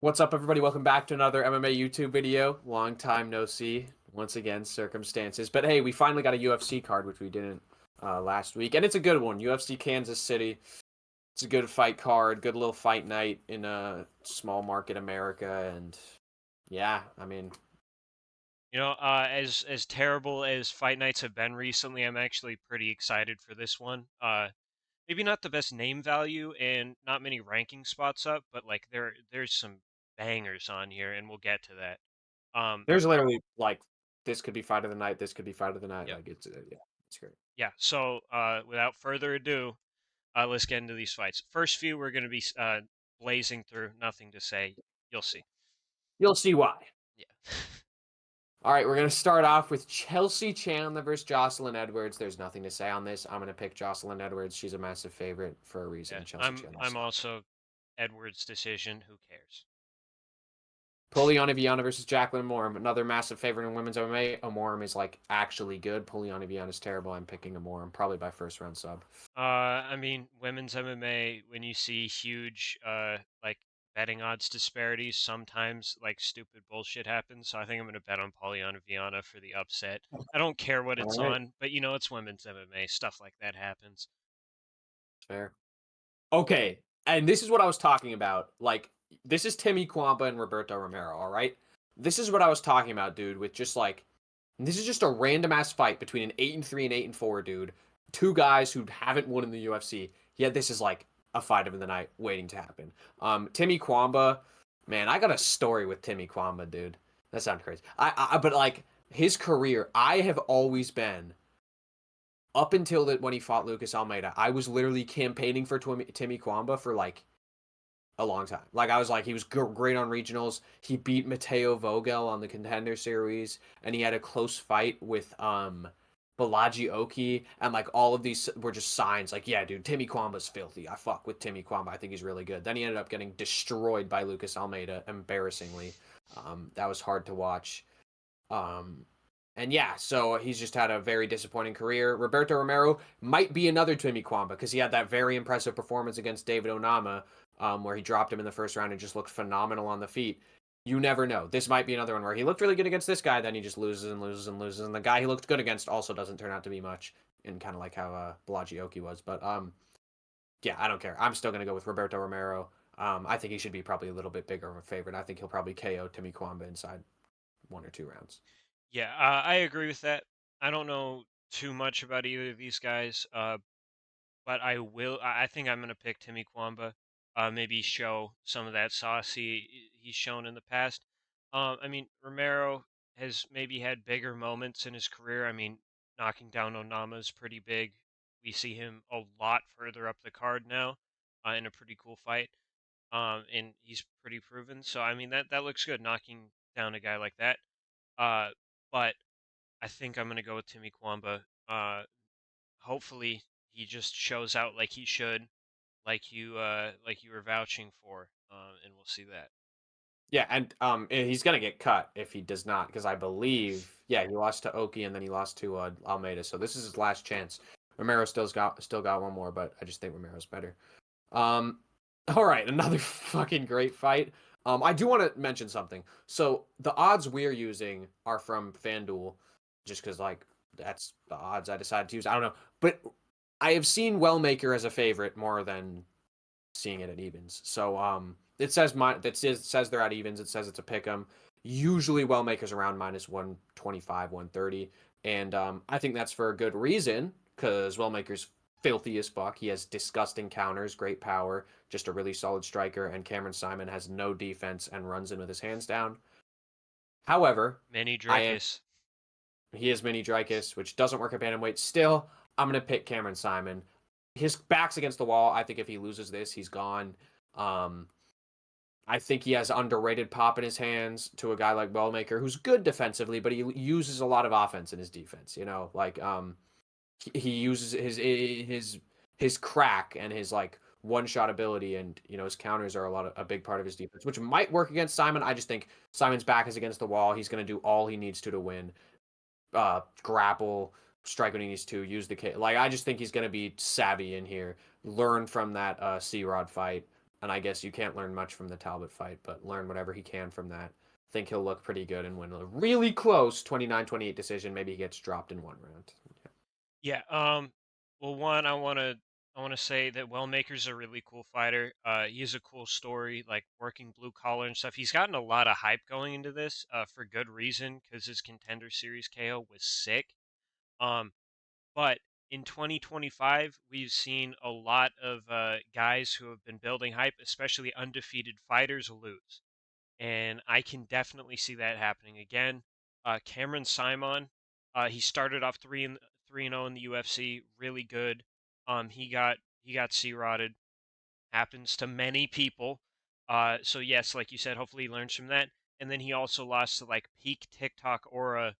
What's up, everybody? Welcome back to another MMA YouTube video. Long time no see. Once again, circumstances. But hey, we finally got a UFC card, which we didn't last week. And it's a good one. UFC Kansas City. It's a good fight card. Good little fight night in a small market America. And yeah, I mean, As terrible as fight nights have been recently, I'm actually pretty excited for this one. Maybe not the best name value and not many ranking spots up, but like there's some bangers on here, and we'll get to that. Um, there's literally like this could be fight of the night. This could be fight of the night. yep, Like yeah, it's great. yeah. So without further ado, let's get into these fights. First few we're gonna be blazing through. Nothing to say. You'll see. You'll see why. Yeah. All right, we're going to start off with Chelsea Chandler versus Jocelyn Edwards. There's nothing to say on this. I'm going to pick Jocelyn Edwards. She's a massive favorite for a Yeah. reason. Chelsea Chandler I'm sucks. also Edward's decision. Who cares? Poliana Viana versus Jacqueline Moore. Another massive favorite in women's MMA. Amorim is like actually good. Poliana Viana is terrible. I'm picking Amorim probably by first round sub. I mean, women's MMA, when you see huge, like betting odds disparities, sometimes like stupid bullshit happens. So I think I'm gonna bet on Polyana Viana for the upset. I don't care what All it's right, on, but it's women's MMA. Stuff like that happens. fair. Okay, and this is what I was talking about. Like, this is Timmy Kwamba and Roberto Romero. All right, this is what I was talking about, dude. With just like, this is just a random ass fight between an 8-3 and 8-4 dude. Two guys who haven't won in the UFC. Yet this is like a fight of the night waiting to happen. Timmy Kwamba, man, I got a story with Timmy Kwamba, dude. That sounds crazy. But like his career, I have always been up until that when he fought Lucas Almeida. I was literally campaigning for Timmy Kwamba for like a long time. Like I was like, he was great on regionals. He beat Mateo Vogel on the Contender Series, and he had a close fight with Balaji Oki, and like all of these were just signs. Like, yeah, dude, Timmy Kwamba's filthy. I fuck with Timmy Kwamba. I think he's really good. Then he ended up getting destroyed by Lucas Almeida, embarrassingly. That was hard to watch. Um, and yeah, so he's just had a very disappointing career. Roberto Romero might be another Timmy Kwamba because he had that very impressive performance against David Onama, where he dropped him in the first round and just looked phenomenal on the feet. You never know. This might be another one where he looked really good against this guy, then he just loses and loses and loses, and the guy he looked good against also doesn't turn out to be much, and kind of like how Balaji Oki was. But yeah, I don't care. I'm still gonna go with Roberto Romero. I think he should be probably a little bit bigger of a favorite. I think he'll probably KO Timmy Kwamba inside 1 or 2 rounds. Yeah, I agree with that. I don't know too much about either of these guys, but I will. I think I'm gonna pick Timmy Kwamba. Maybe show some of that sauce he's shown in the past. I mean, Romero has maybe had bigger moments in his career. I mean, knocking down Onama is pretty big. We see him a lot further up the card now, in a pretty cool fight. And he's pretty proven. So I mean, that looks good, knocking down a guy like that. Uh, but I think I'm gonna go with Timmy Kwamba. Hopefully he just shows out like he should, like you were vouching for, and we'll see that. Yeah, and he's gonna get cut if he does not, because I believe, yeah, he lost to Oki and then he lost to Almeida, so this is his last chance. Romero still got one more, but I just think Romero's better. Um, all right, another fucking great fight. I do want to mention something. So the odds we're using are from FanDuel, just because like that's the odds I decided to use. I don't know, but I have seen Wellmaker as a favorite more than seeing it at evens. So it says says they're at evens. It says it's a pick 'em. Usually Wellmaker's around minus 125, 130. And I think that's for a good reason, because Wellmaker's filthy as fuck. He has disgusting counters, great power, just a really solid striker, and Cameron Simon has no defense and runs in with his hands down. However, Manny I am Dricus. he is mini Dricus, which doesn't work at bantamweight. Still, I'm gonna pick Cameron Simon. His back's against the wall. I think if he loses this, he's gone. Um, I think he has underrated pop in his hands to a guy like Wellmaker, who's good defensively, but he uses a lot of offense in his defense. Like he uses his crack and his like one shot ability, and his counters are a big part of his defense, which might work against Simon. I just think Simon's back is against the wall. He's going to do all he needs to win. Grapple, strike when he needs to, use the K. Like I just think he's going to be savvy in here. Learn from that C Rod fight. and I guess you can't learn much from the Talbot fight, but learn whatever he can from that. I think he'll look pretty good and win a really close 29-28 decision. Maybe he gets dropped in one round. Yeah. Well, one, I want to say that Wellmaker's a really cool fighter. He has a cool story, like working blue collar and stuff. He's gotten a lot of hype going into this, for good reason, because his Contender Series KO was sick. Um, but in 2025, we've seen a lot of guys who have been building hype, especially undefeated fighters, lose, and I can definitely see that happening again. Cameron Simon, he started off 3-0 in the UFC, really good. He got C-rotted. Happens to many people. So yes, like you said, hopefully he learns from that. And then he also lost to like peak TikTok aura,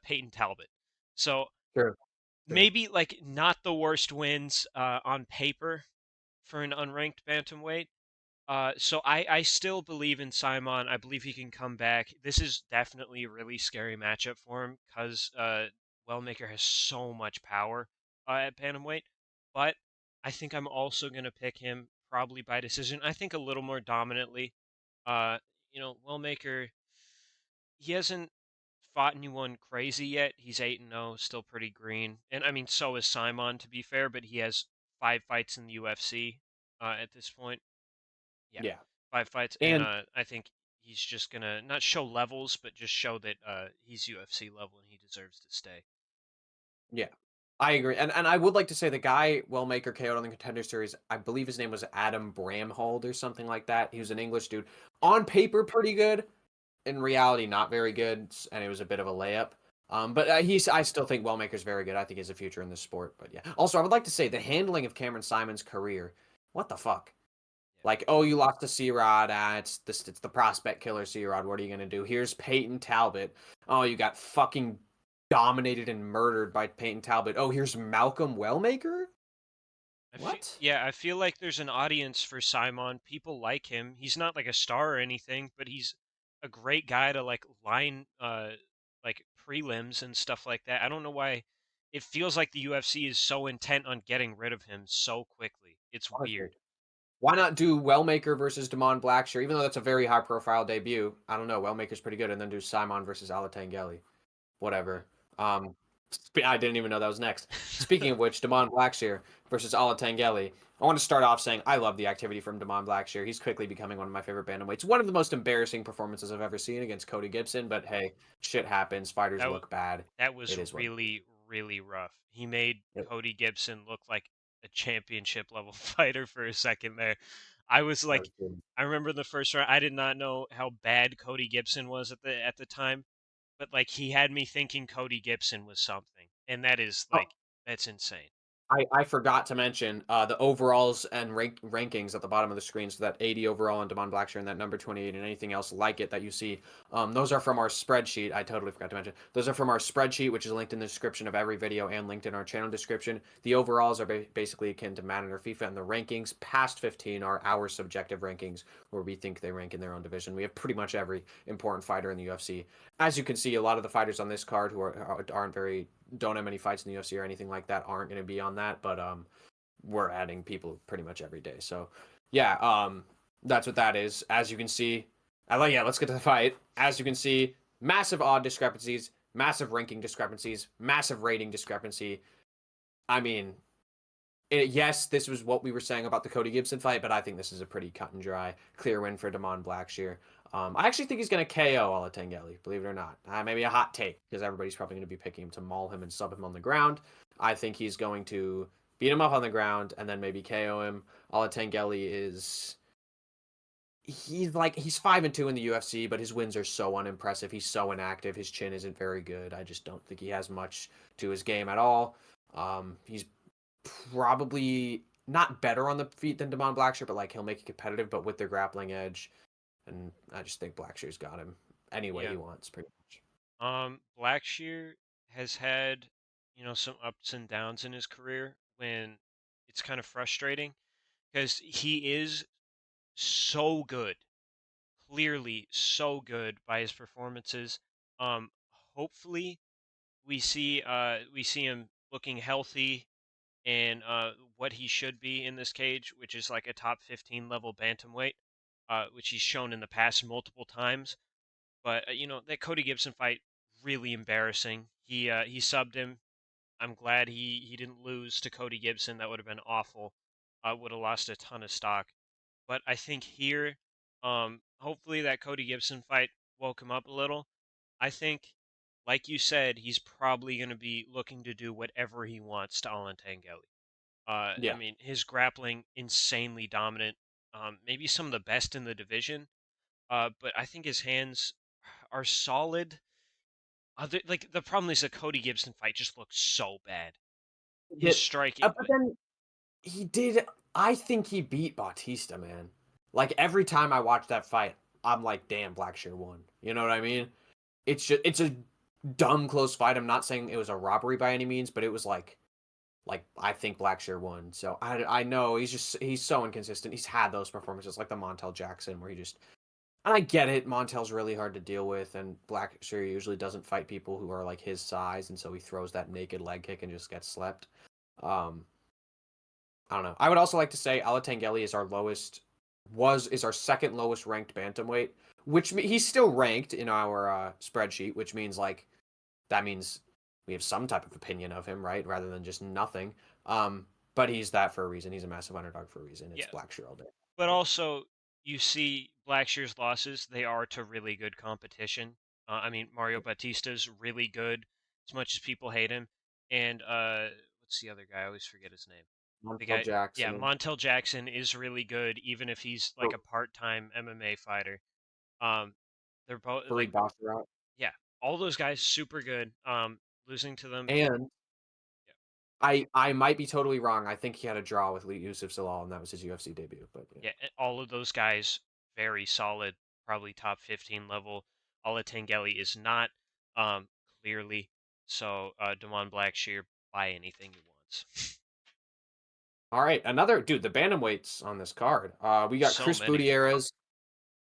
Peyton Talbot. So Sure, sure. maybe like not the worst wins on paper for an unranked bantamweight, so I still believe in Simon. I believe he can come back. This is definitely a really scary matchup for him because Wellmaker has so much power at bantamweight. But I think I'm also going to pick him probably by decision. I think a little more dominantly. Uh, Wellmaker, he hasn't fought anyone crazy yet. He's 8-0, still pretty green. And I mean, so is Simon, to be fair, but he has 5 fights in the UFC at this point. Yeah, Yeah. 5 fights, and, And I think he's just gonna not show levels, but just show that, he's UFC level and he deserves to stay. yeah, I agree. And I would like to say the guy Wellmaker KO'd on the Contender Series, I believe his name was Adam Bramhold or something like that. He was an English dude. Yeah, On paper, pretty good. In reality, not very good, and it was a bit of a layup. But I still think Wellmaker's very good. I think he has a future in this sport. But yeah. Also, I would like to say the handling of Cameron Simon's career. What the fuck? yeah. Like, oh, you lost to C-Rod. It's the prospect killer, C-Rod. What are you gonna do? Here's Peyton Talbot. Oh, you got fucking dominated and murdered by Peyton Talbot. Oh, here's Malcolm Wellmaker. What? I feel like there's an audience for Simon. People like him. He's not like a star or anything, but he's a great guy to like line like prelims and stuff like that. I don't know why it feels like the UFC is so intent on getting rid of him so quickly. It's weird. Why not do Wellmaker versus Damon Blackshear? Even though that's a very high profile debut, I don't know. Wellmaker's pretty good, and then do Simon versus Alatangeli. Whatever. Um, I didn't even know that was next. Speaking of which, Damon Blackshear versus Alatangeli. I want to start off saying I love the activity from Damon Blackshear. He's quickly becoming one of my favorite bantamweights. One of the most embarrassing performances I've ever seen against Cody Gibson, but hey, shit happens. Fighters That look bad. That was It is what really, really rough. He made it Cody Gibson look like a championship level fighter for a second there. I was like, was. I remember the first round. I did not know how bad Cody Gibson was at the time, but like he had me thinking Cody Gibson was something, and that is Oh, like that's insane. I forgot to mention the overalls and rankings at the bottom of the screen. So that 80 overall and Damon Blackshear and that number 28 and anything else like it that you see. Those are from our spreadsheet. I totally forgot to mention. Those are from our spreadsheet, which is linked in the description of every video and linked in our channel description. The overalls are basically akin to Madden or FIFA, and the rankings past 15 are our subjective rankings where we think they rank in their own division. We have pretty much every important fighter in the UFC. As you can see, a lot of the fighters on this card who aren't very don't have many fights in the UFC or anything like that aren't going to be on that, but we're adding people pretty much every day. So yeah, that's what that is. As you can see, I like yeah. Let's get to the fight. As you can see, massive odd discrepancies, massive ranking discrepancies, massive rating discrepancy. I mean, yes, this was what we were saying about the Cody Gibson fight, but I think this is a pretty cut and dry, clear win for Damon Blackshear. I actually think he's going to KO Alatengeli, believe it or not. Maybe a hot take because everybody's probably going to be picking him to maul him and sub him on the ground. I think he's going to beat him up on the ground and then maybe KO him. Alatengeli is he's 5-2 in the UFC, but his wins are so unimpressive. He's so inactive. His chin isn't very good. I just don't think he has much to his game at all. He's probably not better on the feet than Damon Blackshear, but like he'll make it competitive, but with their grappling edge. And I just think Blackshear's got him any way Yeah. he wants, pretty much. Blackshear has had, some ups and downs in his career when it's kind of frustrating because he is so good, clearly so good by his performances. Um, Hopefully we see him looking healthy and what he should be in this cage, which is like a top 15 level bantamweight, which he's shown in the past multiple times. But that Cody Gibson fight really embarrassing. He subbed him. I'm glad he didn't lose to Cody Gibson. That would have been awful. Would have lost a ton of stock. But I think here, hopefully that Cody Gibson fight woke him up a little. I think, like you said, he's probably going to be looking to do whatever he wants to Alan Tangeli. I Yeah. mean, his grappling insanely dominant. Maybe some of the best in the division. But I think his hands are solid. Like the problem is the Cody Gibson fight just looked so bad. His Hit. striking, But then he did. I think he beat Bautista, man. Like every time I watch that fight, I'm like, damn, Blackshear won. You know what I mean? It's a dumb close fight. I'm not saying it was a robbery by any means, but it was like I think Blackshear won. So I know he's so inconsistent. He's had those performances like the Montel Jackson where he just, and I get it. Montel's really hard to deal with, and Blackshear usually doesn't fight people who are like his size, and so he throws that naked leg kick and just gets slept. Um, I don't know. I would also like to say Alatangeli is our second lowest ranked bantamweight, which he's still ranked in our spreadsheet, which means like that means we have some type of opinion of him, right? Rather than just nothing. But he's that for a reason. He's a massive underdog for a reason. It's yeah. Blackshear all day. But Yeah. also, you see Blackshear's losses; they are to really good competition. I mean, Mario Batista's really good, as much as people hate him. And what's the other guy? I always forget his name. The Montel guy, yeah, Jackson, Montel Jackson is really good, even if he's like a part-time MMA fighter. Um, they're both like, Fareed Basharat, yeah, all those guys super good. Losing to them, and yeah, I might be totally wrong. I think he had a draw with Lee Yusuf Salal, and that was his UFC debut. But yeah. yeah, all of those guys very solid, probably top 15 level. Ola Tangeli is not, um, clearly. So Damon Blackshear buy anything he wants. All right, another dude. The bantamweights on this card. We got So many good ones.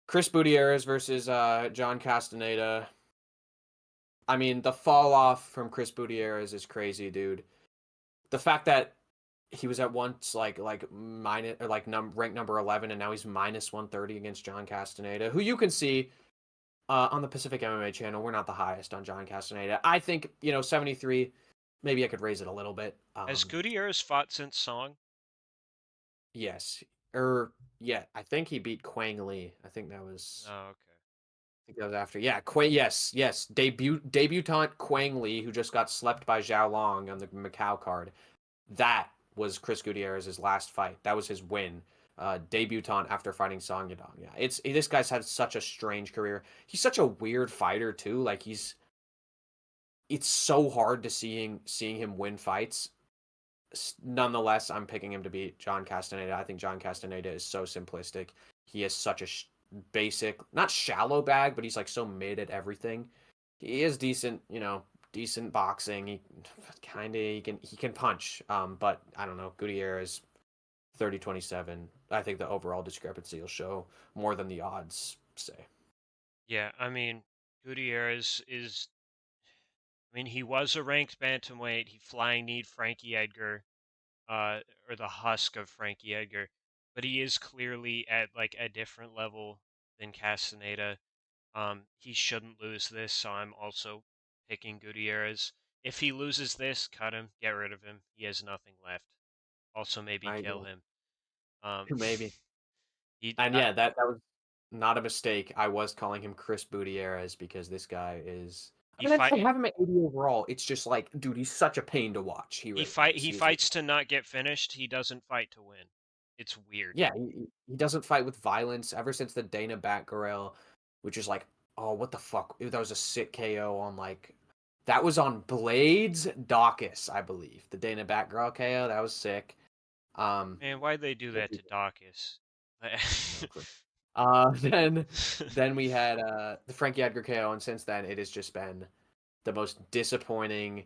Chris Gutierrez versus John Castaneda. I mean, the fall off from Chris Gutierrez is crazy, dude. The fact that he was at once like minus or like ranked number 11, and now he's minus 130 against John Castaneda, who you can see on the Pacific MMA channel. We're not the highest on John Castaneda. I think 73. Maybe I could raise it a little bit. Has Gutierrez fought since Song? Yes, or yeah, I think he beat Quang Lee. Oh, okay. I think that was after. Yeah, Quang. Yes. Debutant Quang Lee, who just got slept by Zhao Long on the Macau card. That was Chris Gutierrez's last fight. That was his win. Debutant after fighting Song Yadong. Yeah, this guy's had such a strange career. He's such a weird fighter too. Like it's so hard to seeing him win fights. Nonetheless, I'm picking him to beat John Castaneda. I think John Castaneda is so simplistic. He has such a basic, not shallow bag, but he's like so mid at everything. He is decent, decent boxing. He kind of he can punch. But I don't know. Gutierrez 30-27. I think the overall discrepancy will show more than the odds say. Yeah, I mean, Gutierrez is. I mean, he was a ranked bantamweight. He flying kneed Frankie Edgar, or the husk of Frankie Edgar, but he is clearly at like a different level than Castaneda. He shouldn't lose this, so I'm also picking Gutierrez. If he loses this, cut him, get rid of him. He has nothing left. Also, maybe I kill agree. him. Um, Maybe. he, And yeah, that was not a mistake. I was calling him Chris Gutierrez because this guy is. he I mean, I fight have him at 80 overall. It's just like, dude, he's such a pain to watch. He really is. he He is. fights to not get finished. He doesn't fight to win. It's weird. Yeah, he doesn't fight with violence ever since the Dana Batgirl, which is like, oh, what the fuck? That was a sick KO on like, that was on Blades Dawkins, I believe. The Dana Batgirl KO, that was sick. Man, why'd they do that to Dawkins? Exactly. Then we had the Frankie Edgar KO, and since then it has just been the most disappointing,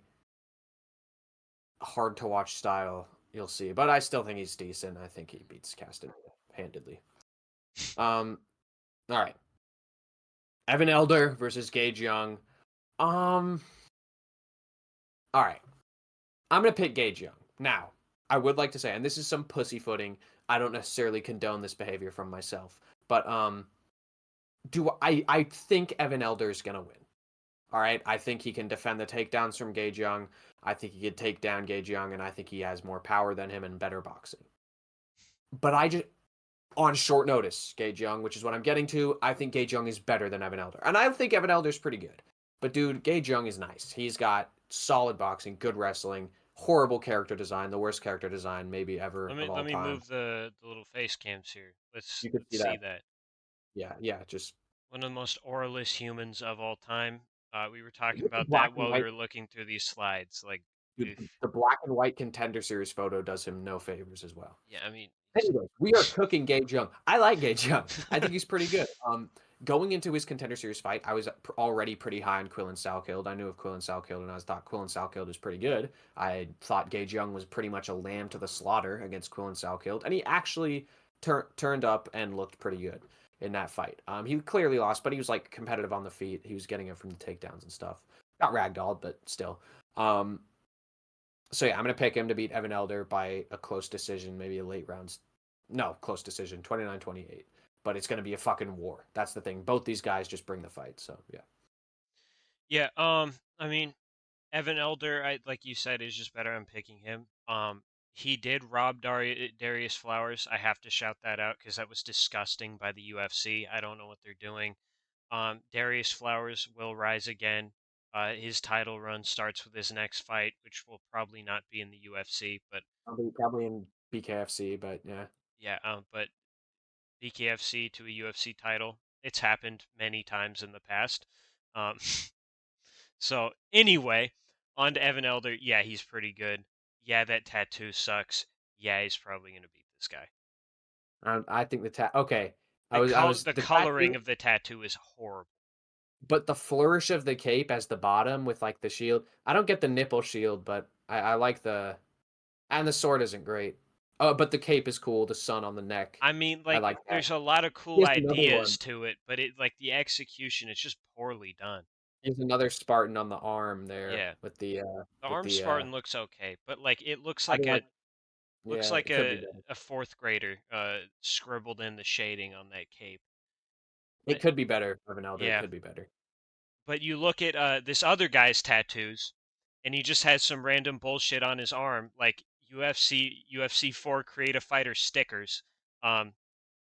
hard to watch style you'll see. But I still think he's decent. I think he beats Castaneda handedly. All right. Evan Elder versus Gage Young. All right. I'm gonna pick Gage Young. Now, I would like to say, and this is some pussyfooting. I don't necessarily condone this behavior from myself, but do I think Evan Elder is gonna win. All right, I think he can defend the takedowns from Gage Young. I think he could take down Gage Young, and I think he has more power than him and better boxing. But I just on short notice, Gage Young, which is what I'm getting to, I think Gage Young is better than Evan Elder, and I think Evan Elder is pretty good. But dude, Gage Young is nice. He's got solid boxing, good wrestling, horrible character design, the worst character design maybe ever of Let all me time. move the little face cams here. You could see Let's see that. that. Yeah, yeah, just One of the most auraless humans of all time. We were talking the about black that and while we white. were looking through these slides. Like, Dude, oof. the black and white contender series photo does him no favors as well. Yeah, I mean, Anyway, we are cooking Gage Young. I like Gage Young. I think he's pretty good. Going into his contender series fight, I was already pretty high on Quillen Salkild. I knew of Quillen Salkild, and I thought Quillen Salkild was pretty good. I thought Gage Young was pretty much a lamb to the slaughter against Quillen Salkild, and he actually turned up and looked pretty good in that fight. He clearly lost, but he was like competitive on the feet. He was getting it from the takedowns and stuff. Got ragdolled, but still. So yeah, I'm gonna pick him to beat Evan Elder by a close decision, maybe a late rounds. No, close decision, 29-28. But it's gonna be a fucking war. That's the thing. Both these guys just bring the fight. So yeah. yeah. I mean, Evan Elder, I like you said, is just better. I'm picking him. He did rob Darius Flowers. I have to shout that out because that was disgusting by the UFC. I don't know what they're doing. Darius Flowers will rise again. His title run starts with his next fight, which will probably not be in the UFC, but Probably in BKFC, but yeah. yeah, but BKFC to a UFC title, it's happened many times in the past. Um, so anyway, on to Evan Elder. Yeah, he's pretty good. Yeah, that tattoo sucks. Yeah, he's probably gonna beat this guy. I think okay. I was The the coloring tattoo, of the tattoo is horrible. but the flourish of the cape as the bottom with like the shield. I don't get the nipple shield, but I like the and the sword isn't great. Oh, but the cape is cool. The sun on the neck. I mean, I like, like that. there's a lot of cool Here's another ideas one. to it, but it like the execution is just poorly done. Here's another Spartan on the arm there Yeah, the with Arm the Spartan looks okay, but like it I mean like looks yeah, like it could be better. a fourth grader scribbled in the shading on that cape. It But could be better of an elder, it yeah, could be better. but you look at this other guy's tattoos, and he just has some random bullshit on his arm, like UFC 4 Creative Fighter stickers. Um,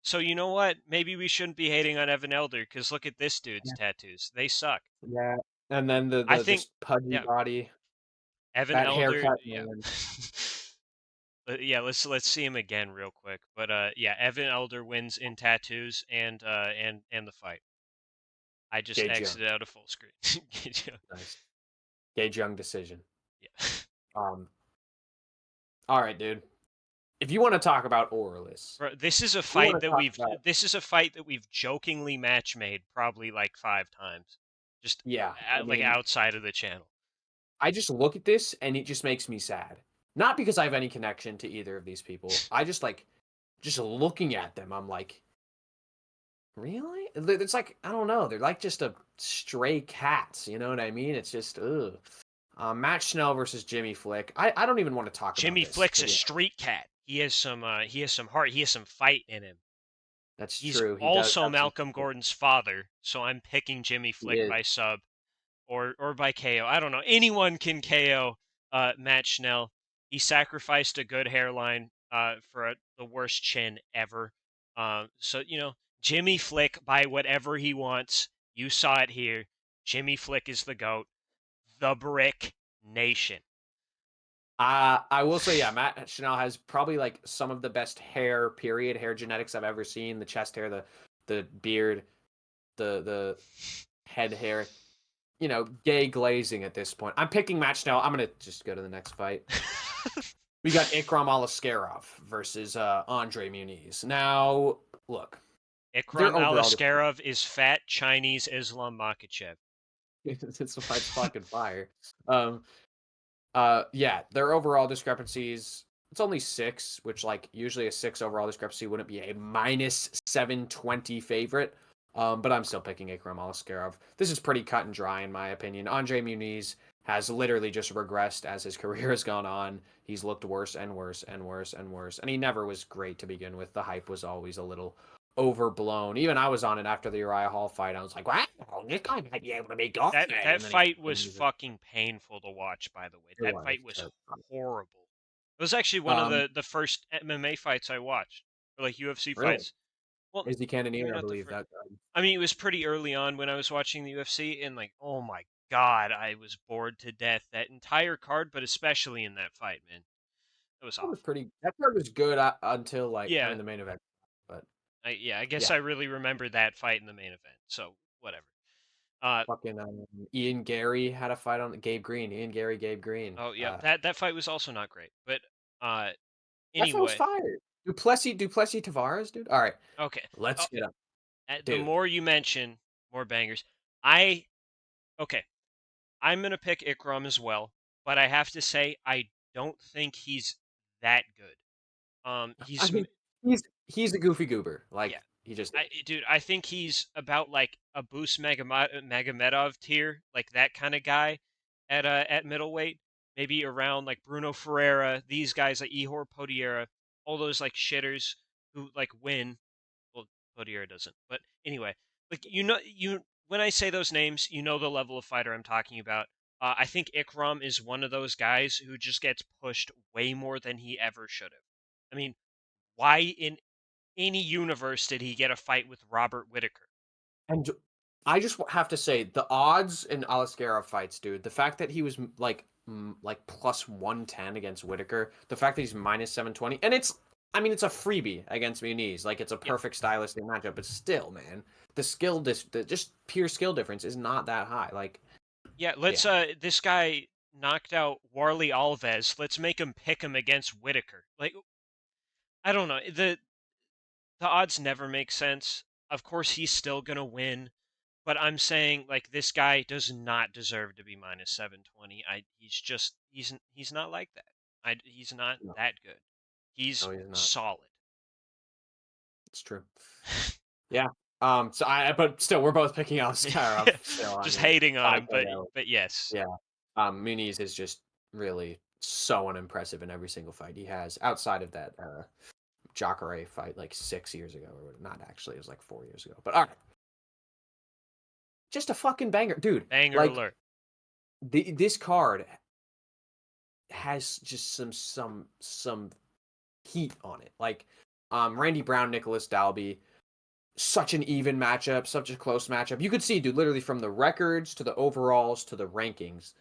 so you know what? Maybe we shouldn't be hating on Evan Elder because look at this dude's Yeah. tattoos. They suck. Yeah. And then I the think just pudgy yeah, body, Evan that Elder, haircut, yeah. man. Yeah, let's see him again real quick. But yeah, Evan Elder wins in tattoos and the fight. I just Gage Young. exited out of full screen. Nice. Gage Young decision. Yeah. Um, all right, dude. If you want to talk about Orlis, Bro, this is a you want fight to that talk about we've jokingly match made probably like 5 times. Just yeah, I like mean, outside of the channel. I just look at this and it just makes me sad. Not because I have any connection to either of these people. I just like just looking at them, I'm like, really? It's like I don't know. They're like just a stray cats. You know what I mean? It's just ugh. Matt Schnell versus Jimmy Flick. I don't even want to talk about Jimmy this. Flick's To a be honest. street cat. He has some heart, he has some fight in him. That's He's true. He does also have some. Malcolm Gordon's father, so I'm picking Jimmy He Flick is. by sub or by KO. I don't know. Anyone can KO Matt Schnell. He sacrificed a good hairline for the worst chin ever. So you know, Jimmy Flick by whatever he wants. You saw it here. Jimmy Flick is the goat. The Brick Nation. I will say, yeah, Matt Schnell has probably like some of the best hair, period, hair genetics I've ever seen. The chest hair, the beard, the head hair. You know, gay glazing at this point. I'm picking Matt Schnell. I'm gonna just go to the next fight. We got Ikram Alaskarov versus Andre Muniz. Now, look, Ikram they're overall Alaskarov is fat Chinese Islam Makhachev. it's fucking fire. Um, yeah, their overall discrepancies. It's only 6, which like usually a 6 overall discrepancy wouldn't be a -720 favorite. But I'm still picking Ikram Aliskerov. This is pretty cut and dry in my opinion. Andre Muniz has literally just regressed as his career has gone on. He's looked worse and worse and worse and worse, and he never was great to begin with. The hype was always a little overblown. Even I was on it after the Uriah Hall fight. I was like, "Wow, this guy might be able to be good." That And then he fight was continues it. fucking painful to watch, by the way. It That was fight was terrifying. horrible. It was actually one of Um, the first MMA fights I watched, or like UFC really, fights. Well, Izzy maybe Cannonier, I not the believe first. that. I mean, it was pretty early on when I was watching the UFC, and like, oh my god, I was bored to death that entire card, but especially in that fight, man. It was That was awful. pretty. That part was good until like I mean Yeah, the main event, but I guess yeah, I really remember that fight in the main event. So whatever. Uh, fucking Ian Gary had a fight on Gabe Green. Ian Gary, Gabe Green. oh yeah, that fight was also not great. But uh, That fight was anyway, fire. Duplessis Tavares, dude. All right, okay. let's Oh, get up, the dude. more you mention, more bangers. I okay. I'm gonna pick Ikram as well, but I have to say I don't think he's that good. I He's mean, he's a goofy goober. yeah, Like he just is. dude, I think he's about like a Boost Magomedov tier, like that kind of guy at middleweight, maybe around like Bruno Ferreira, these guys like Ihor Potieria, all those like shitters who like win. Well, Potieria doesn't, but anyway, like you when I say those names, you know the level of fighter I'm talking about. I think Ikram is one of those guys who just gets pushed way more than he ever should have. I mean, why in any universe did he get a fight with Robert Whitaker? And I just have to say the odds in Aliskerov fights, dude. The fact that he was like plus 110 against Whitaker, the fact that he's minus 720, and it's I mean it's a freebie against Muniz, like it's a Yeah, perfect stylistic matchup, but still, man, the just pure skill difference is not that high. Like, yeah. Let's yeah, this guy knocked out Warley Alves. Let's make him pick him against Whitaker. Like I don't know. The odds never make sense. Of course, he's still gonna win, but I'm saying like this guy does not deserve to be minus 720. He's not like that. He's not no, that good. He's no, he's not. solid. It's true. Yeah. So but still, we're both picking Aliskerov. Still, I Just mean, hating on by him, KO. but yes, Yeah. Muniz is just really so unimpressive in every single fight he has outside of that Jacare fight like 6 years ago, or not actually, it was like 4 years ago. But all right, just a fucking banger, dude. banger Like alert. this card has just some heat on it. Like Randy Brown, Nicholas Dalby, such an even matchup, such a close matchup. You could see, dude, literally from the records to the overalls to the rankings,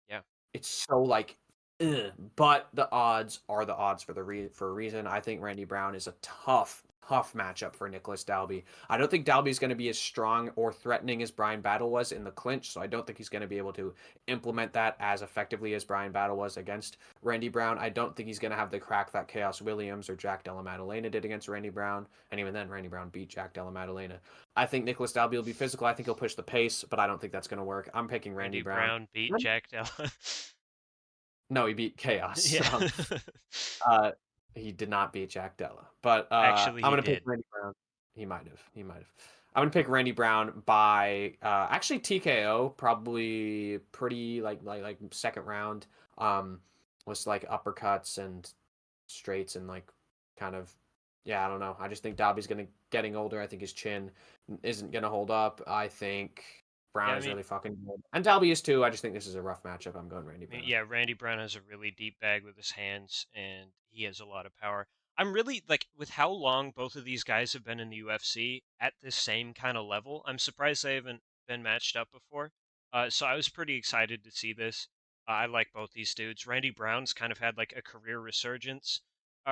Yeah, it's so like, ugh. But the odds are the odds for a reason. I think Randy Brown is a tough matchup for Nicholas Dalby. I don't think Dalby is going to be as strong or threatening as Brian Battle was in the clinch, so I don't think he's going to be able to implement that as effectively as Brian Battle was against Randy Brown. I don't think he's going to have the crack that Chaos Williams or Jack Della Maddalena did against Randy Brown, and even then, Randy Brown beat Jack Della Maddalena. I think Nicholas Dalby will be physical. I think he'll push the pace, but I don't think that's going to work. I'm picking Randy Randy Brown. Brown beat Jack Della. No, he beat Chaos. Yeah, Uh, he did not beat Jack Della, but actually, I'm he gonna pick did. Randy Brown. He might have. He might have. I'm gonna pick Randy Brown by actually TKO, probably pretty like second round. Was like uppercuts and straights and like kind of yeah, I don't know. I just think Dobby's gonna getting older. I think his chin isn't gonna hold up. I think Yeah, Brown is really fucking good, and Dalby is too. I just think this is a rough matchup. I'm going Randy I mean, Brown. yeah, Randy Brown has a really deep bag with his hands, and he has a lot of power. I'm really like with how long both of these guys have been in the UFC at this same kind of level. I'm surprised they haven't been matched up before. So I was pretty excited to see this. I like both these dudes. Randy Brown's kind of had like a career resurgence.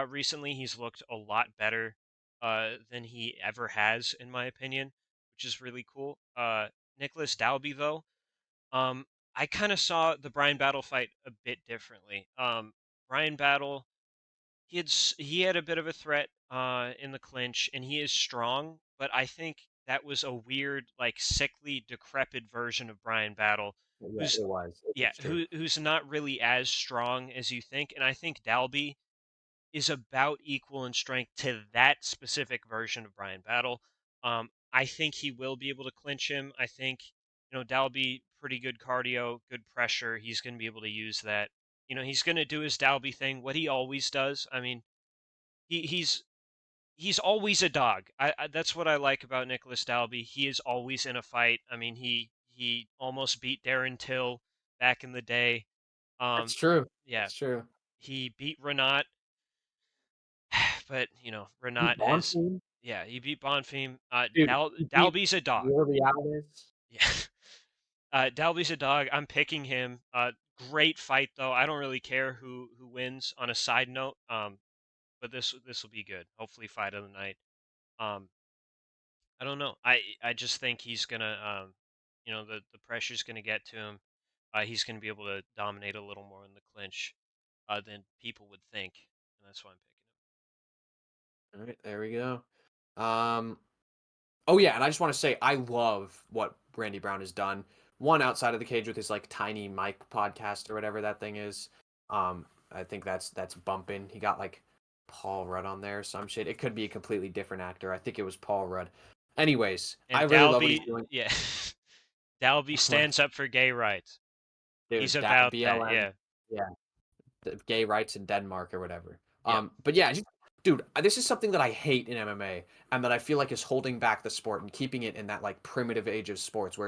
Recently, he's looked a lot better than he ever has, in my opinion, which is really cool. Nicholas Dalby, though. Um, I kind of saw the Brian Battle fight a bit differently. Brian Battle, he had a bit of a threat in the clinch, and he is strong, but I think that was a weird, like sickly, decrepit version of Brian Battle, Yeah, who's it was. yeah, It's true. who's not really as strong as you think. And I think Dalby is about equal in strength to that specific version of Brian Battle. I think he will be able to clinch him. I think, Dalby, pretty good cardio, good pressure. He's going to be able to use that. He's going to do his Dalby thing, what he always does. I mean, he's always a dog. That's what I like about Nicholas Dalby. He is always in a fight. I mean, he almost beat Darren Till back in the day. That's Um, true. yeah, That's true. he beat Renat, but Beat Renat has, Bonfim, yeah, he beat Bonfim. dude. He beat Dalby's a dog. Jordialis. Yeah, Dalby's a dog. I'm picking him. Great fight though. I don't really care who wins. On a side note, but this will be good. Hopefully, fight of the night. Um, I don't know. I just think he's gonna, the pressure's gonna get to him. He's gonna be able to dominate a little more in the clinch, than people would think, and that's why I'm picking All right, there we go. Um, oh yeah, and I just want to say I love what Randy Brown has done. One outside of the cage with his like tiny mic podcast or whatever that thing is. I think that's bumping. He got like Paul Rudd on there, or some shit. It could be a completely different actor. I think it was Paul Rudd. Anyways, him. I And really love what he's Dalby, doing. yeah, Dalby stands up for gay rights. He's Dude, that about that. BLM. Yeah. Yeah, the gay rights in Denmark or whatever. Yep. But yeah, dude, this is something that I hate in MMA and that I feel like is holding back the sport and keeping it in that like primitive age of sports where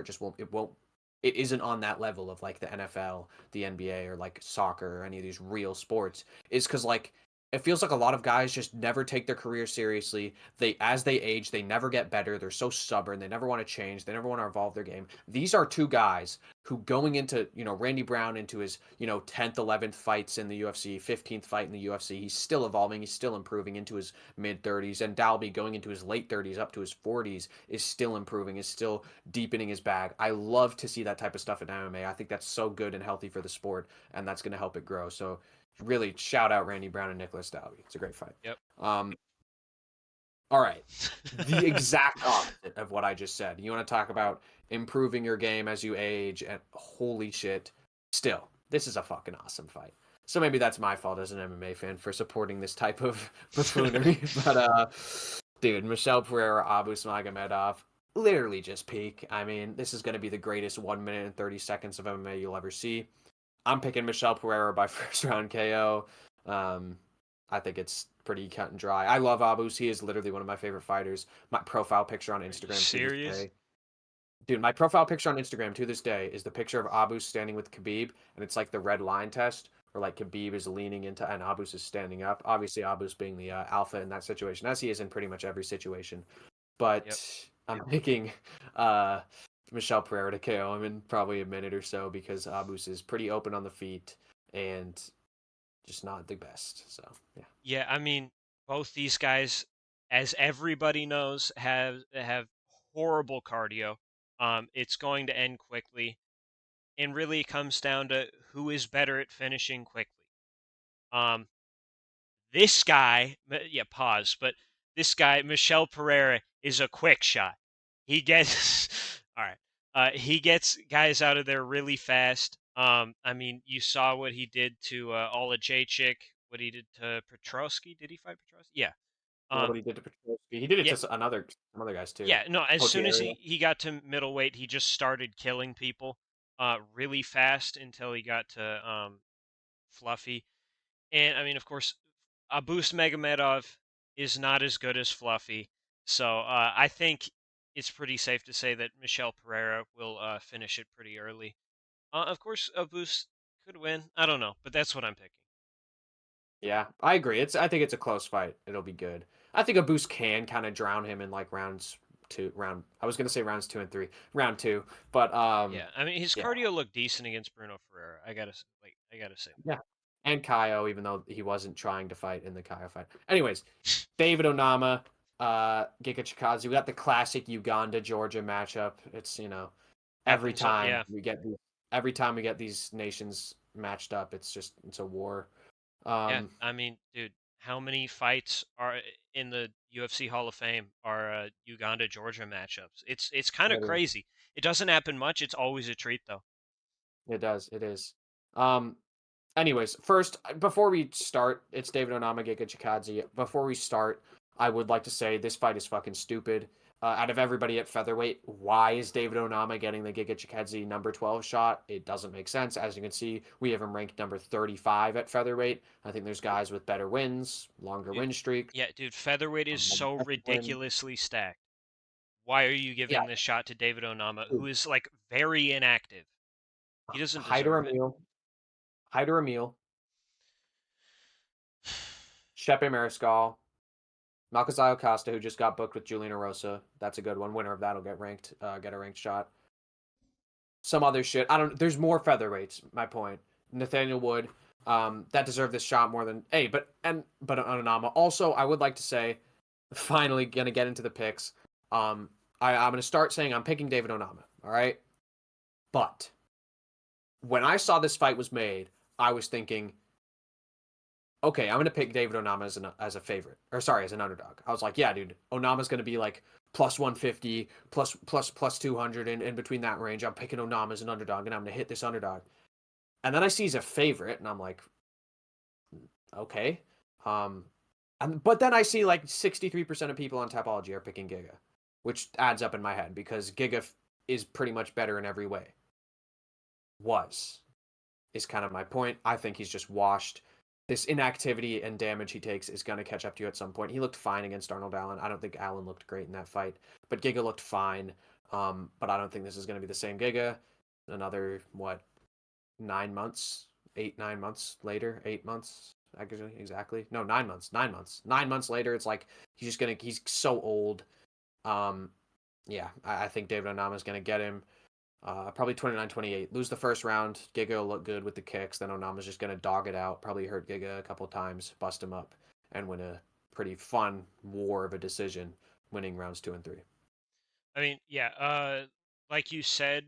it isn't on that level of like the NFL, the NBA, or like soccer or any of these real sports is because like it feels like a lot of guys just never take their career seriously. As they age, they never get better. They're so stubborn. They never want to change. They never want to evolve their game. These are two guys who going into, Randy Brown into his, 10th, 11th fights in the UFC, 15th fight in the UFC, he's still evolving, he's still improving into his mid 30s, and Dalby going into his late 30s up to his 40s is still improving, is still deepening his bag. I love to see that type of stuff in MMA. I think that's so good and healthy for the sport, and that's going to help it grow. So really shout out Randy Brown and Nicholas Dalby. It's a great fight. Yep. Um, all right. The exact opposite of what I just said. You want to talk about improving your game as you age, and holy shit. Still, this is a fucking awesome fight. So maybe that's my fault as an MMA fan for supporting this type of buffoonery. But dude, Michelle Pereira, Abu Smagomedov, literally just peak. I mean, this is going to be the greatest 1 minute and 30 seconds of MMA you'll ever see. I'm picking Michelle Pereira by first round KO. Um, I think it's pretty cut and dry. I love Abus. He is literally one of my favorite fighters. My profile picture on Are you Instagram to this serious? day. Dude, my profile picture on Instagram to this day is the picture of Abus standing with Khabib, and it's like the red line test, where like Khabib is leaning into and Abus is standing up. Obviously, Abus being the alpha in that situation, as he is in pretty much every situation. Yep. But I'm picking uh, Michelle Pereira to KO him in probably a minute or so because Abus is pretty open on the feet and just not the best. So yeah. Yeah, I mean, both these guys, as everybody knows, have horrible cardio. It's going to end quickly, and really it comes down to who is better at finishing quickly. Um, this guy, yeah, pause, but this guy, Michel Pereira, is a quick shot. He gets, all right, he gets guys out of there really fast. I mean, you saw what he did to Ola Jacek, what he did to Petrosky. Did he fight Petrosky? Yeah. Yeah, what Um, he did to Petrosky. He did it yeah, to some other guys too. yeah. No, as soon as Potier. he got to middleweight, he just started killing people, really fast until he got to Fluffy. And I mean, of course, Abus Magomedov is not as good as Fluffy. So I think it's pretty safe to say that Michel Pereira will finish it pretty early. Of course, Abus could win. I don't know, but that's what I'm picking. Yeah, I agree. I think it's a close fight. It'll be good. I think a boost can kind of drown him in like I was gonna say rounds 2 and 3, round two, but Yeah, I mean, his yeah, cardio looked decent against Bruno Ferreira. I gotta say yeah, and Kaio, even though he wasn't trying to fight in the Kaio fight. Anyways, David Onama, Giga Chikazi. We got the classic Uganda Georgia matchup. It's every happens. time Yeah, every time we get these nations matched up, it's a war. yeah. Um, I mean, dude, how many fights are in the UFC Hall of Fame are Uganda Georgia matchups? It's kind of literally. crazy. It doesn't happen much. It's always a treat, though. It does. It is. Um, anyways, first, before we start, it's David Onama, Giga Chikadze. Before we start, I would like to say this fight is fucking stupid. Out of everybody at featherweight, why is David Onama getting the Giga Chikadze number 12 shot? It doesn't make sense. As you can see, we have him ranked number 35 at featherweight. I think there's guys with better wins, longer Dude, win streaks, yeah, dude, featherweight is more so impressive wins. ridiculously stacked. Why are you Yeah, giving this shot to David Onama, who is like very inactive? He doesn't Hyder deserve it. Emil, Hyder Emil, Shepe Mariscal, Malcasayo Costa, who just got booked with Juliana Rosa. That's a good one. Winner of that'll get ranked, get a ranked shot. Some other shit. I don't. There's more featherweights. My point. Nathaniel Wood, that deserved this shot more than but Onama. Also, I would like to say, finally gonna get into the picks. I'm gonna start saying I'm picking David Onama. All right, but when I saw this fight was made, I was thinking, okay, I'm gonna pick David Onama as a favorite, or sorry, as an underdog. I was like, yeah, dude, Onama's gonna be like plus 150, plus 200, and in between that range. I'm picking Onama as an underdog, and I'm gonna hit this underdog. And then I see he's a favorite, and I'm like, okay. Um, but then I see like 63% of people on Tapology are picking Giga, which adds up in my head because Giga is pretty much better in every way. Was is kind of my point. I think he's just washed. This inactivity and damage he takes is going to catch up to you at some point. He looked fine against Arnold Allen. I don't think Allen looked great in that fight, but Giga looked fine. But I don't think this is going to be the same Giga. Another, what, 9 months, 8, 9 months later, 8 months, actually, exactly. No, 9 months, 9 months. 9 months later, it's like he's so old. Um, yeah, I think David Onama is gonna get him. Probably 29-28. Lose the first round. Giga will look good with the kicks. Then Onama's just gonna dog it out. Probably hurt Giga a couple times, bust him up, and win a pretty fun war of a decision, winning rounds 2 and 3. I mean, yeah, like you said,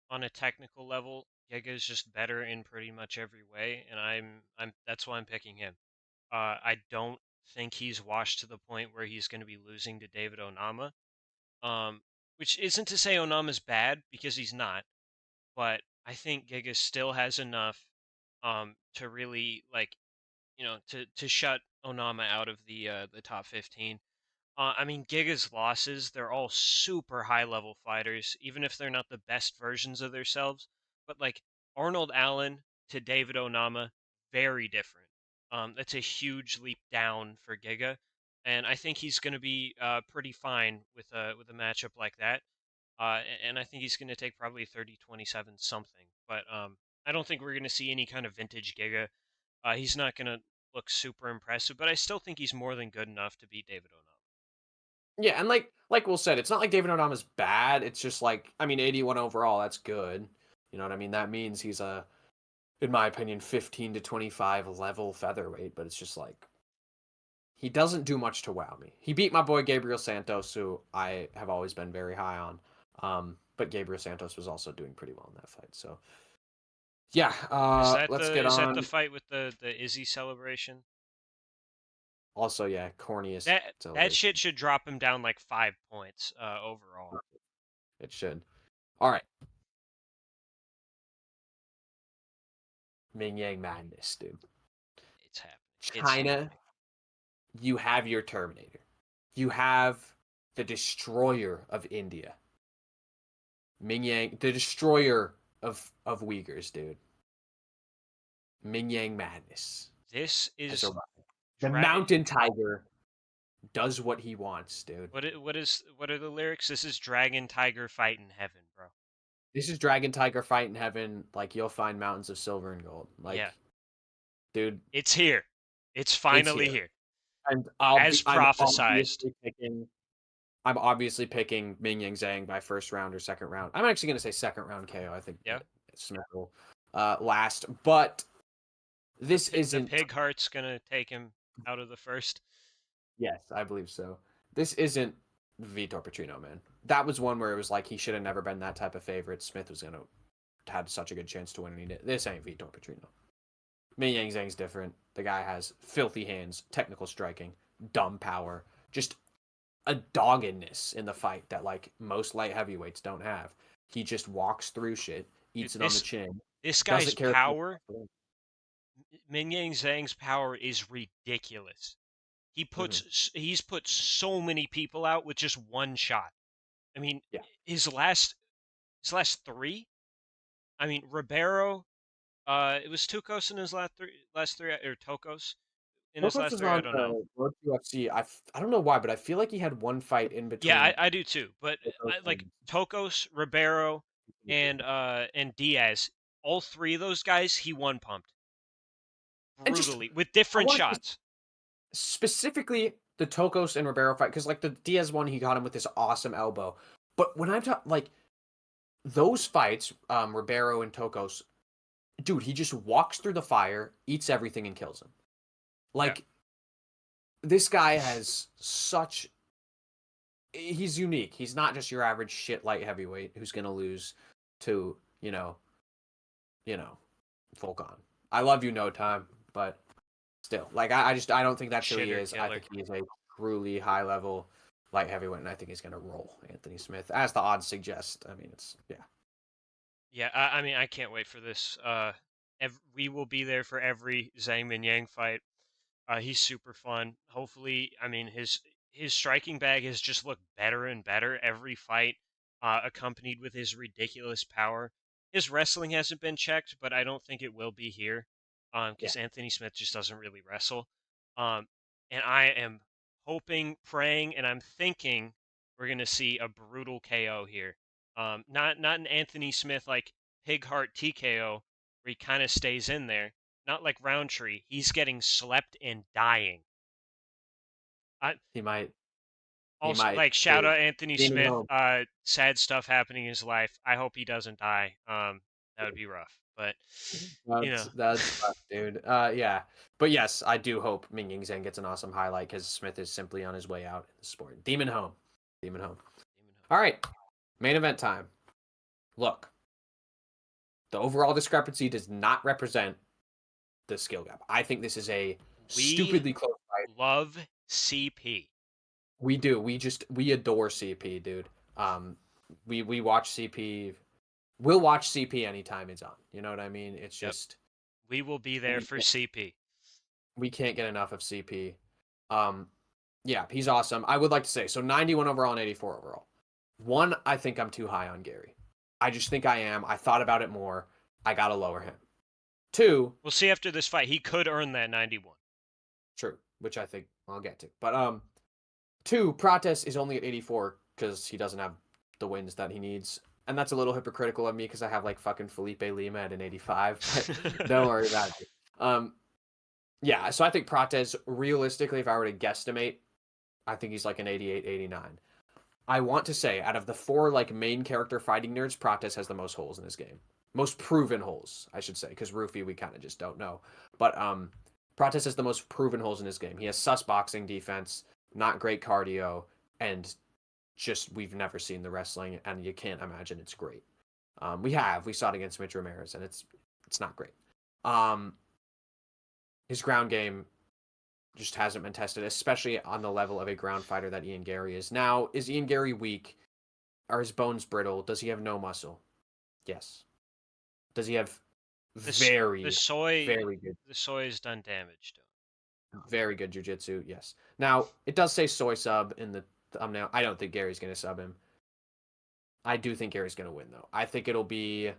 on a technical level, Giga's just better in pretty much every way, and I'm that's why I'm picking him. I don't think he's washed to the point where he's going to be losing to David Onama. Which isn't to say Onama's bad because he's not, but I think Giga still has enough, to really like, to shut Onama out of the top 15. I mean, Giga's losses, they're all super high level fighters, even if they're not the best versions of themselves. But like Arnold Allen to David Onama, very different. That's a huge leap down for Giga, and I think he's going to be pretty fine with a matchup like that. And I think he's going to take probably 30-27 something. But I don't think we're going to see any kind of vintage Giga. He's not going to look super impressive, but I still think he's more than good enough to beat David Onama. Yeah, and like Will said, it's not like David Onama's bad. It's just like, I mean, 81 overall, that's good. You know what I mean? That means he's a, in my opinion, 15 to 25 level featherweight, but it's just like he doesn't do much to wow me. He beat my boy Gabriel Santos, who I have always been very high on. But Gabriel Santos was also doing pretty well in that fight. So yeah, let's get Is that the on. fight with the Izzy celebration? Also, yeah, corniest That celebration. shit should drop him down like 5 points overall. It should. All right, Ming Yang Madness, dude. It's happening. It's China, happening. you have your Terminator. You have the destroyer of India. Ming Yang, the destroyer of Uyghurs, dude. Ming Yang Madness This has is arrived. The dra- mountain tiger does what he wants, dude. what are the lyrics? This is Dragon Tiger fight in heaven, bro. This is Dragon Tiger fight in heaven. Like you'll find mountains of silver and gold. Yeah, Like, dude, it's here. It's it's finally here. here, And as prophesized. I'm obviously picking Ming Yang Zhang by first round or second round. I'm actually gonna say second round KO. I think Yeah, Smith will last. But this the isn't. pig heart's gonna take him out of the first. Yes, I believe so. This isn't Vitor Petrino, man. That was one where it was like he should have never been that type of favorite. Smith was gonna had such a good chance to win, and he did. This ain't Vitor Petrino. Ming Yang Zhang's different. The guy has filthy hands, technical striking, dumb power, just a doggedness in the fight that like most light heavyweights don't have. He just walks through shit, Dude, eats it on the chin, this guy's doesn't care. power, Mingyang Zhang's power is ridiculous. Mhm. He's put so many people out with just one shot. I mean, Yeah. his last his last three. I mean, Ribeiro. It was Tukos in his last three, or Tokos in his Lopez last was three. I on don't know. Road to UFC. I don't know why, but I feel like he had one fight in Yeah, between I do too. But Lopez like and Tokos, Ribeiro, and Diaz, all three of those guys, he one pumped and just brutally with I different want to say shots. specifically the Tokos and Ribeiro fight because like the Diaz one, he got him with this awesome elbow. But when I'm talking like those fights, Ribeiro and Tokos, dude, he just walks through the fire, eats everything, and kills him. Yeah, Like this guy has such he's unique. He's not just your average shit light heavyweight who's gonna lose to, you know, Volkan. I love you, no time, but still, like I don't think that's who he shitter is. I killer. think he is a truly high level light heavyweight, and I think he's gonna roll Anthony Smith, as the odds suggest. I mean, it's yeah. Yeah, I mean, I can't wait for this. We will be there for every Zhang Minyang fight. He's super fun. Hopefully, I mean his striking bag has just looked better and better every fight, accompanied with his ridiculous power. His wrestling hasn't been checked, but I don't think it will be here, Yeah. because Anthony Smith just doesn't really wrestle. Um, and I am hoping, praying, and I'm thinking we're gonna see a brutal KO here. Not an Anthony Smith like pig heart TKO where he kind of stays in there, not like Roundtree. He's getting slept and dying. I He might. He also might, like shout dude. out Anthony Demon Smith. home. Sad stuff happening in his life. I hope he doesn't die. That would be rough. But you know, That's tough, dude. Yeah, but yes, I do hope Mingyang Zhang gets an awesome highlight because Smith is simply on his way out in the sport. Demon home. Demon home. All right, main event time. Look, the overall discrepancy does not represent the skill gap. I think this is a we stupidly close fight. love CP. We do. We adore CP, dude. Um, we watch CP. We'll watch CP anytime it's on. You know what I mean? It's Yep, just we will be there we for CP. we can't get enough of CP. Um, yeah, he's awesome. I would like to say so 91 overall and 84 overall. One, I think I'm too high on Gary. I just think I am. I thought about it more. I gotta lower him. Two, We'll see after this fight. He could earn that 91. true, which I think I'll get to. But two, Prates is only at 84 because he doesn't have the wins that he needs. And that's a little hypocritical of me because I have like fucking Felipe Lima at an 85. But don't worry about it. Um, yeah, so I think Prates, realistically, if I were to guesstimate, I think he's like an 88, 89. I want to say, out of the four like main character fighting nerds, Prates has the most holes in his game. Most proven holes, I should say, because Rufy we kind of just don't know. But Prates has the most proven holes in his game. He has sus boxing defense, not great cardio, and just we've never seen the wrestling, and you can't imagine it's great. We saw it against Mitch Ramirez, and it's not great. Um, his ground game just hasn't been tested, especially on the level of a ground fighter that Ian Garry is. Now, is Ian Garry weak? Are his bones brittle? Does he have no muscle? Yes. Does he have The very, soy very good, the soy has done damage to him. very good jujitsu? Yes. Now, it does say soy sub in the thumbnail. I don't think Gary's going to sub him. I do think Gary's going to win, though. I think it'll be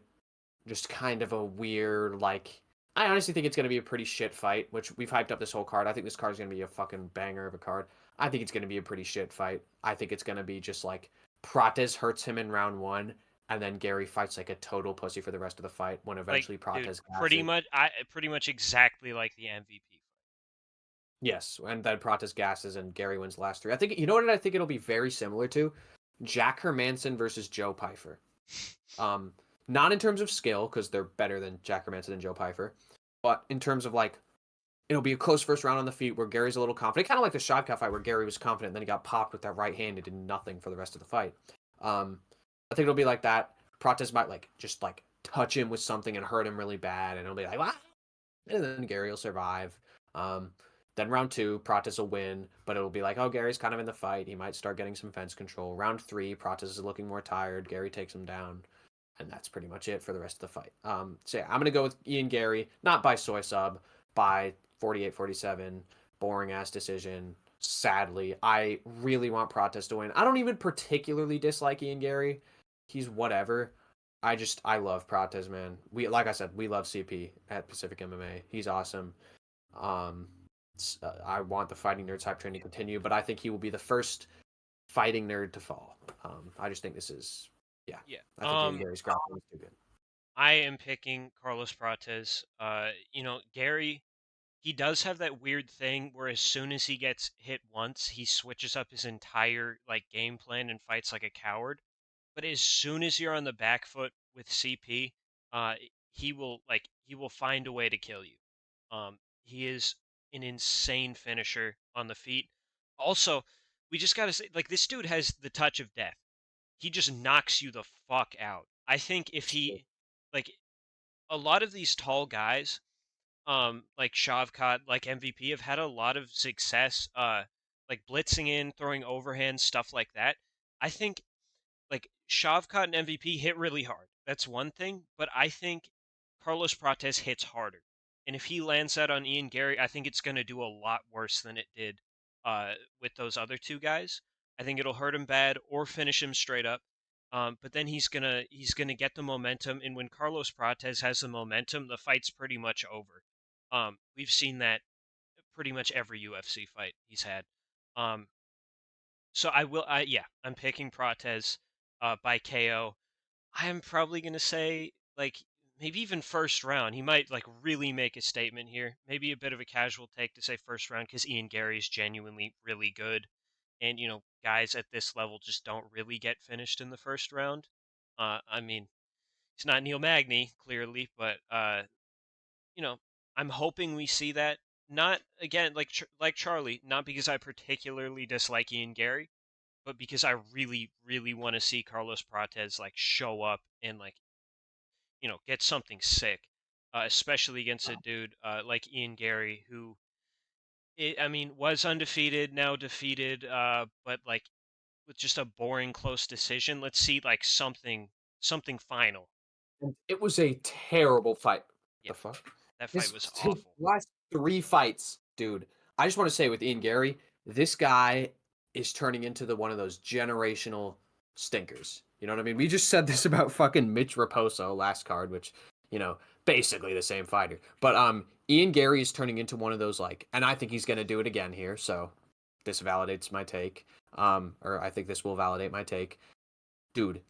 just kind of a weird, like, I honestly think it's going to be a pretty shit fight, which we've hyped up this whole card. I think this card is going to be a fucking banger of a card. I think it's going to be a pretty shit fight. I think it's going to be just like Prates hurts him in round one, and then Gary fights like a total pussy for the rest of the fight when Like, eventually dude, Prates gasses. pretty much exactly like the MVP. Yes, and then Prates gasses and Gary wins the last three. I think, you know what I think it'll be very similar to? Jack Hermanson versus Joe Pfeiffer. Um, Not in terms of skill, because they're better than Jack Hermanson and Joe Pfeiffer, but in terms of like it'll be a close first round on the feet where Gary's a little confident, kind of like the Shavkat fight where Gary was confident, and then he got popped with that right hand and did nothing for the rest of the fight. I think it'll be like that. Prates might like just like touch him with something and hurt him really bad, and it'll be like, "What?" And then Gary will survive. Um, then round two, Prates will win, but it'll be like, oh, Gary's kind of in the fight. He might start getting some fence control. Round three, Prates is looking more tired. Gary takes him down, and that's pretty much it for the rest of the fight. So yeah, I'm gonna go with Ian Gary, not by soy sub, by 48-47, boring ass decision. sadly. I really want Prates to win. I don't even particularly dislike Ian Gary. He's whatever. I love Prates, man. We like I said, we love CP at Pacific MMA. He's awesome. Um, I want the fighting nerds hype train to continue, but I think he will be the first fighting nerd to fall. I just think this is, yeah. Yeah. I think Ian Gary's grappling is too good. I am picking Carlos Prates. Gary, he does have that weird thing where as soon as he gets hit once, he switches up his entire like game plan and fights like a coward. But as soon as you're on the back foot with CP, uh, he will find a way to kill you. He is an insane finisher on the feet. Also, we just gotta say, like this dude has the touch of death. He just knocks you the fuck out. I think if he, like, a lot of these tall guys, like Shavkat, like MVP, have had a lot of success, like blitzing in, throwing overhand, stuff like that. I think like Shavkat and MVP hit really hard. That's one thing, but I think Carlos Prates hits harder. And if he lands that on Ian Gary, I think it's going to do a lot worse than it did with those other two guys. I think it'll hurt him bad or finish him straight up. But then he's gonna get the momentum, and when Carlos Prates has the momentum, the fight's pretty much over. We've seen that pretty much every UFC fight he's had. Um, so I'm picking Prates by KO. I am probably gonna say like maybe even first round. He might like really make a statement here. Maybe a bit of a casual take to say first round because Ian Gary is genuinely really good, and guys at this level just don't really get finished in the first round. I mean, he's not Neil Magny clearly, but you know, I'm hoping we see that. Not again like Charlie, not because I particularly dislike Ian Gary, but because I really, really want to see Carlos Prates like show up and like get something sick, especially against a dude like Ian Gary who I mean was undefeated, now defeated, but like with just a boring close decision. Let's see like something final. And it was a terrible fight. Yeah, The fuck? that fight His was his awful. last 3 fights, dude. I just wanna say with Ian Gary, this guy is turning into the one of those generational stinkers. You know what I mean? We just said this about fucking Mitch Raposo last card, which, basically the same fighter. But, Ian Gary is turning into one of those, like, and I think he's gonna do it again here, so this validates my take. Or I think this will validate my take. Dude,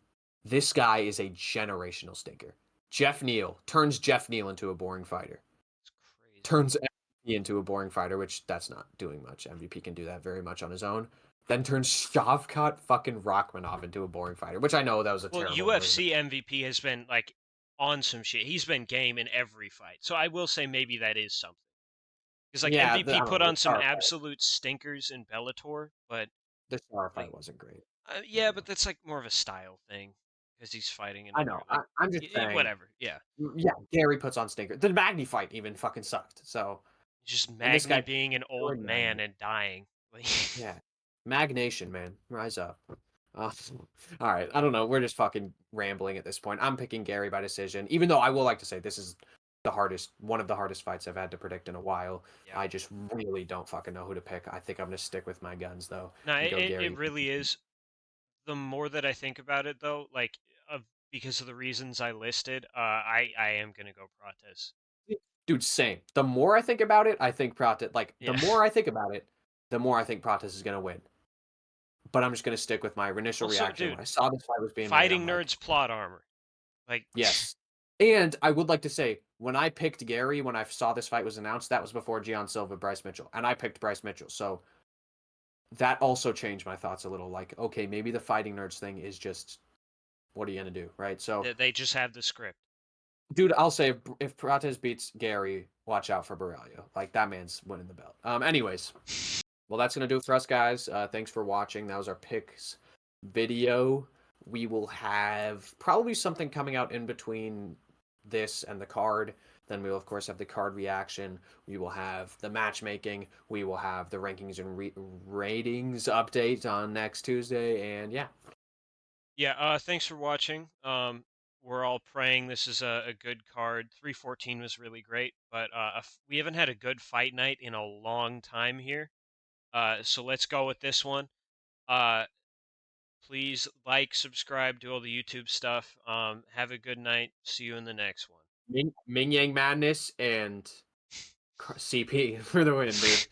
this guy is a generational stinker. Jeff Neal into a boring fighter. It's crazy. Turns MVP into a boring fighter, which that's not doing much. MVP can do that very much on his own. Then turns Shavkat fucking Rachmanov into a boring fighter, which I know that was a Well, terrible move. UFC MVP has been like on some shit. He's been game in every fight. So I will say maybe that is something. Because like Yeah, MVP I don't put know. on some absolute stinkers in Bellator, but The Star fight like wasn't great. I yeah, don't but know. that's like more of a style thing because he's fighting I know. another like I'm just saying. whatever. Yeah, Yeah, Gary puts on stinker. The Magny fight even fucking sucked. So, just and this Magny guy being an old destroyed man Magny. and dying. Like, Yeah. Magnation, man. Rise up. Uh, all right. I don't know. We're just fucking rambling at this point. I'm picking Gary by decision, even though I will like to say this is one of the hardest fights I've had to predict in a while. yeah. I just really don't fucking know who to pick. I think I'm going to stick with my guns, though, No, and it, go it it Gary. really is. The more that I think about it, though, like because of the reasons I listed, I am gonna go Prates. Dude, same. The more I think about it, I think the Yeah. more I think about it, the more I think Prates is going to win. But I'm just going to stick with my initial Also, reaction when dude, I saw this fight was being made. I'm fighting like, nerds plot armor. Like, yes. And I would like to say, when I picked Gary, when I saw this fight was announced, that was before Gian Silva, Bryce Mitchell, and I picked Bryce Mitchell. So that also changed my thoughts a little. Like, okay, maybe the fighting nerds thing is just what are you gonna do, right? So, they just have the script. dude, I'll say if Prates beats Gary, watch out for Borrello. Like that man's winning the belt. Anyways, well, that's gonna do it for us, guys. Thanks for watching. That was our picks video. We will have probably something coming out in between this and the card. Then we will, of course, have the card reaction. We will have the matchmaking. We will have the rankings and ratings update on next Tuesday. And yeah, Yeah. Thanks for watching. We're all praying this is a good card. 314 was really great, but we haven't had a good fight night in a long time here. So let's go with this one. Uh, Please like, subscribe, do all the YouTube stuff. Have a good night. See you in the next one. Ming Yang Madness and CP for the win, dude.